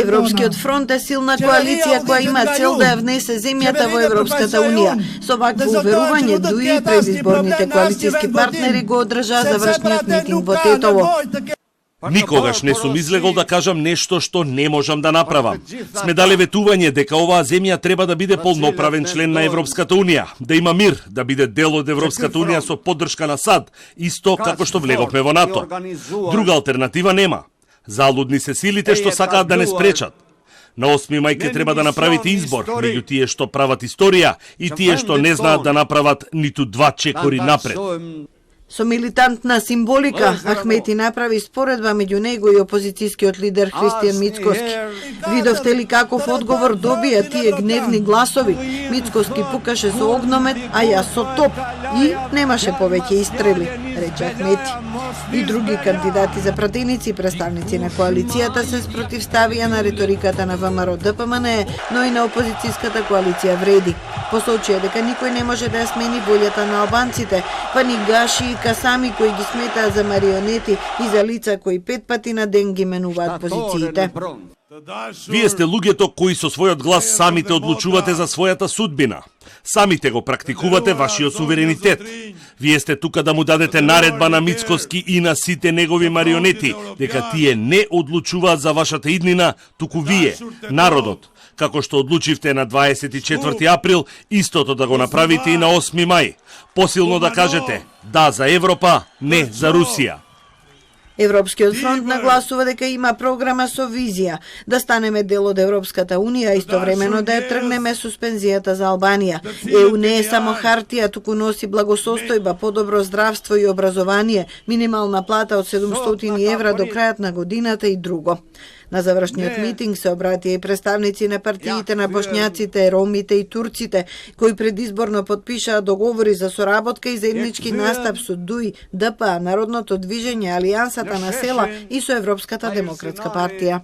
Европскиот фронт е силна коалиција која има цел да ја внесе земјата во Европската унија. Со вакво уверување дуи и предизборните коалицијски партнери го одржаа завршниот митинг во Тетово. Никогаш не сум излегол да кажам нешто што не можам да направам. Сме дали ветување дека оваа земја треба да биде полноправен член на Европската унија, да има мир, да биде дел од Европската унија со поддршка на САД, исто како што влеговме во НАТО. Друга алтернатива нема. Залудни се силите што сакаат да не спречат. На 8 мај ке треба да направите избор меѓу тие што прават историја и тие што не знаат да направат ниту два чекори напред. Со милитантна символика, Ахмети направи споредба меѓу него и опозицијскиот лидер Христијан Мицкоски. Видовте ли каков одговор добија тие гневни гласови? Мицкоски пукаше со огномет, а јас со топ. И немаше повеќе истрели, рече Ахмети. И други кандидати за пратеници и представници на коалицијата се спротивставија на риториката на ВМРО ДПМН, но и на опозицијската коалиција Вреди. Посочија дека никој не може да ја смени волјата на албанците, па ни Гаши и Касами кои ги сметаат за марионети и за лица кои 5 пати на ден ги менуваат позициите. Вие сте луѓето кои со својот глас самите одлучувате за својата судбина. Самите го практикувате вашиот суверенитет. Вие сте тука да му дадете наредба на Мицкоски и на сите негови марионети, дека тие не одлучуваат за вашата иднина, туку вие, народот. Како што одлучивте на 24 април, истото да го направите и на 8 мај. Посилно да кажете, да за Европа, не за Русија. Европскиот фронт нагласува дека има програма со визија да станеме дел од Европската унија, а истовремено да ја тргнеме суспензијата за Албанија. ЕУ не е само хартија, туку носи благосостојба, подобро здравство и образование, минимална плата од 700 евра до крајот на годината и друго. На завршниот митинг се обратија и представници на партиите на бошњаците, ромите и турците, кои предизборно подпишаа договори за соработка и заеднички настап со ДУИ, ДПА, Народното движење, Алијансата на села и со Европската демократска партија.